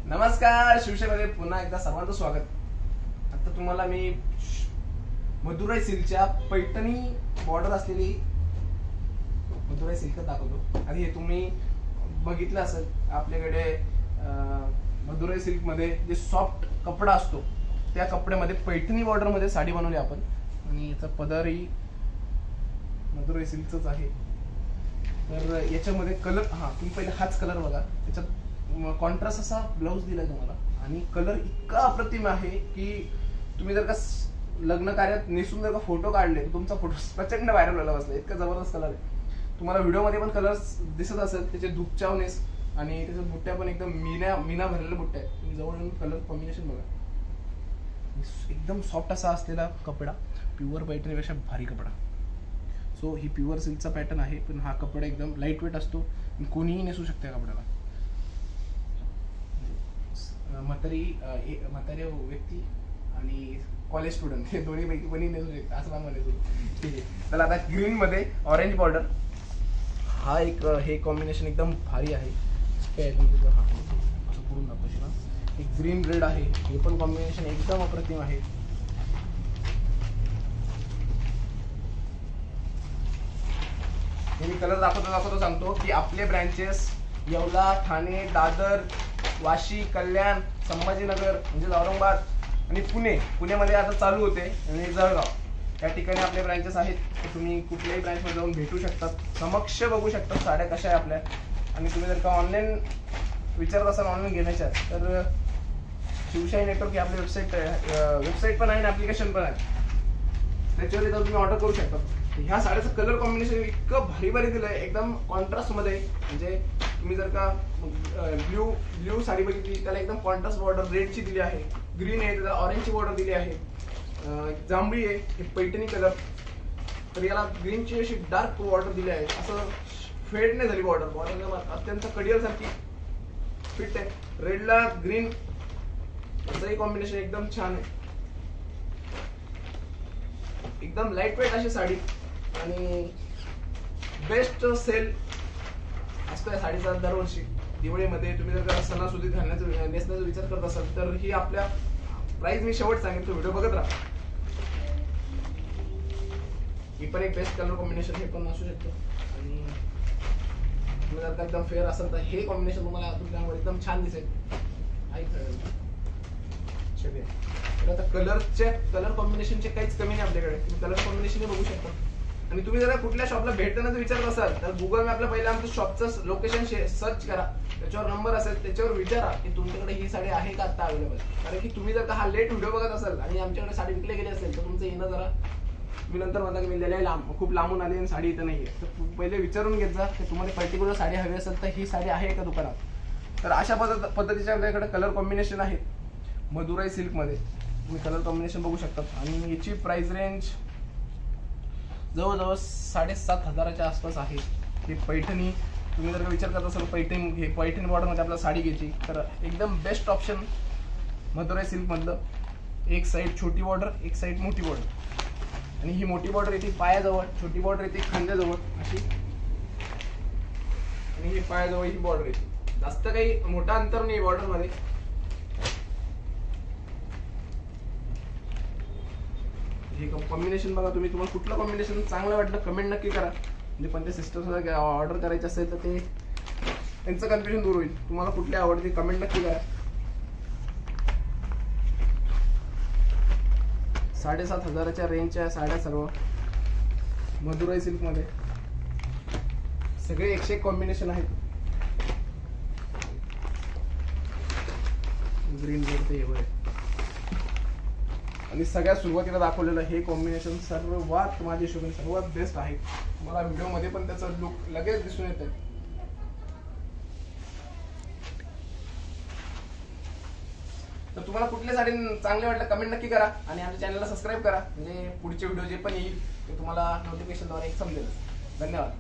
नमस्कार, शिवसेनेमध्ये पुन्हा एकदा सर्वांचं स्वागत। आता तुम्हाला मी मदुराई सिल्कच्या पैठणी बॉर्डर असलेली मदुराई सिल्क दाखवतो। आणि हे तुम्ही बघितलं असेल, आपल्याकडे मदुराई सिल्क मध्ये जे सॉफ्ट कपडा असतो त्या कपड्यामध्ये पैठणी बॉर्डर मध्ये साडी बनवली आपण। आणि याचा पदरही मदुराई सिल्कच आहे। तर याच्यामध्ये कलर तुम्ही पहिले हाच कलर बघा, त्याच्यात कॉन्ट्रास्ट असा ब्लाउज दिलाय तुम्हाला आणि कलर इतका अप्रतिम आहे की तुम्ही जर का लग्न कार्यात नेसून जर का फोटो काढले तर तुमचा फोटो प्रचंड व्हायरल व्हायला बसला। इतका जबरदस्त कलर आहे। तुम्हाला व्हिडिओ मध्ये पण कलर दिसत असेल, त्याचे धुपचावनेस आणि त्याच्या बुट्ट्या पण एकदम मीना भरलेल्या बुट्ट्या आहेत। तुम्ही जवळ येऊन कलर कॉम्बिनेशन बघा, एकदम सॉफ्ट असा असलेला कपडा, प्युअर पैठणीपेक्षा भारी कपडा। सो ही प्युअर सिल्कचा पॅटर्न आहे, पण हा कपडा एकदम लाईट वेट असतो, कोणीही नेसू शकते कपड्याला। म्हातारी व्यक्ती आणि कॉलेज स्टुडंट हे दोन्ही पैकी कोणी नेसू शकते असं मला म्हणायचं। ठीक आहे, तर आता ग्रीन मध्ये ऑरेंज बॉर्डर हा हे कॉम्बिनेशन एकदम भारी आहे। असं पुढून दाखवशील ना, एक ग्रीन रेड आहे, हे पण कॉम्बिनेशन एकदम अप्रतिम आहे। मी कलर दाखवतो सांगतो की आपले ब्रँचेस येवला, ठाणे, दादर, वाशी, कल्याण, संभाजीनगर म्हणजे औरंगाबाद आणि पुण्यामध्ये आता चालू होते आणि जळगाव या ठिकाणी आपले ब्रँचेस आहेत। तर तुम्ही कुठल्याही ब्रँच मध्ये जाऊन भेटू शकतात, समक्ष बघू शकतात साड्या कशा आहे आपल्या। आणि तुम्ही जर का ऑनलाईन विचारत असाल ऑनलाईन घेण्याच्या, तर शिवशाही नेटवर्क ही आपली वेबसाईट पण आहे आणि ऍप्लिकेशन पण आहे, त्याच्यावर तुम्ही ऑर्डर करू शकता। ह्या साड्याचं कलर कॉम्बिनेशन इतकं भारी दिलंय, एकदम कॉन्ट्रास्ट मध्ये। म्हणजे तुम्ही जर का ब्ल्यू साडी बघितली, त्याला एकदम कॉन्ट्रास्ट बॉर्डर रेडची दिली आहे, ग्रीन आहे त्याला ऑरेंजची बॉर्डर दिली आहे, जांभळी आहे हे पैठणी कलर, तर याला ग्रीनची अशी डार्क बॉर्डर दिली आहे। असं फेड नाही झाली बॉर्डर अत्यंत कडियल सारखी फिट आहे। रेडला ग्रीन याचंही कॉम्बिनेशन एकदम छान आहे, एकदम लाईट वेट अशी साडी आणि बेस्ट सेल असतो या साडीचा दरवर्षी। दिवाळीमध्ये तुम्ही जर का सणासुदीत नेसण्याचा विचार करत असाल तर ही आपल्या प्राइस मी शेवट सांगेन, तो व्हिडिओ बघत राहा। ही पण एक बेस्ट कलर कॉम्बिनेशन हे पण असू शकतो। आणि तुम्ही जर का एकदम फेअर असेल तर हे कॉम्बिनेशन तुम्हाला तुमच्यावर एकदम छान दिसेल। आता कलर कॉम्बिनेशनचे काहीच कमी नाही आपल्याकडे, तुम्ही कलर कॉम्बिनेशन बघू शकता। आणि तुम्ही जर कुठल्या शॉपला भेटण्याचं विचारत असाल तर गुगल मॅपला पहिला आमचं शॉपचं लोकेशन सर्च करा, त्याच्यावर नंबर असेल त्याच्यावर विचारा की तुमच्याकडे ही साडी आहे का आता अवेलेबल। कारण की तुम्ही जर का हा लेट व्हिडिओ बघत असाल आणि आमच्याकडे साडी विकली गेली असेल तर तुमचं येणं जरा मी नंतर म्हणता की मी खूप लांबून आली आणि साडी इथं नाहीये, तर पहिले विचारून घेत जा की तुम्हाला पर्टिक्युलर साडी हवी असेल तर ही साडी आहे का दुकानात। तर अशा पद्धतीच्या आपल्याकडे कलर कॉम्बिनेशन आहेत मदुराई सिल्क मध्ये, तुम्ही कलर कॉम्बिनेशन बघू शकता। आणि याची प्राइस रेंज जवळजवळ 7,500च्या आसपास आहे। ही पैठणी तुम्ही जर का विचार करत असाल पैठणी बॉर्डर मध्ये आपल्याला साडी घ्यायची तर एकदम बेस्ट ऑप्शन मदुराई सिल्क मधलं। एक साईड छोटी बॉर्डर, एक साईड मोठी बॉर्डर, आणि ही मोठी बॉर्डर येते पायाजवळ, छोटी बॉर्डर येते खांद्याजवळ अशी, आणि ही पायाजवळ ही बॉर्डर येते। जास्त काही मोठा अंतर नाही बॉर्डर मध्ये। हे कॉम्बिनेशन बघा तुम्ही, तुम्हाला कुठलं कॉम्बिनेशन चांगलं वाटलं कमेंट नक्की करा। म्हणजे पण ते सिस्टर्सला ऑर्डर करायचे असेल तर ते त्यांचं कन्फ्युजन दूर होईल। तुम्हाला कुठली आवडते कमेंट नक्की करा। 7,500च्या रेंजच्या साड्या सर्व मदुराई सिल्क मध्ये, सगळे 101 कॉम्बिनेशन आहेत। ग्रीन रेड ते एवढे, आणि सगळ्यात सुरुवातीला दाखवलेलं हे कॉम्बिनेशन सर्वात माझ्या हिशोबाने सर्वात बेस्ट आहे। मला व्हिडिओ मध्ये पण त्याचा लुक लगेच दिसून येत आहे। तर तुम्हाला कुठल्या साडी चांगले वाटलं कमेंट नक्की करा, आणि आमच्या चॅनलला सबस्क्राईब करा, म्हणजे पुढचे व्हिडिओ जे पण येईल ते तुम्हाला नोटिफिकेशनद्वारे समजेल। धन्यवाद।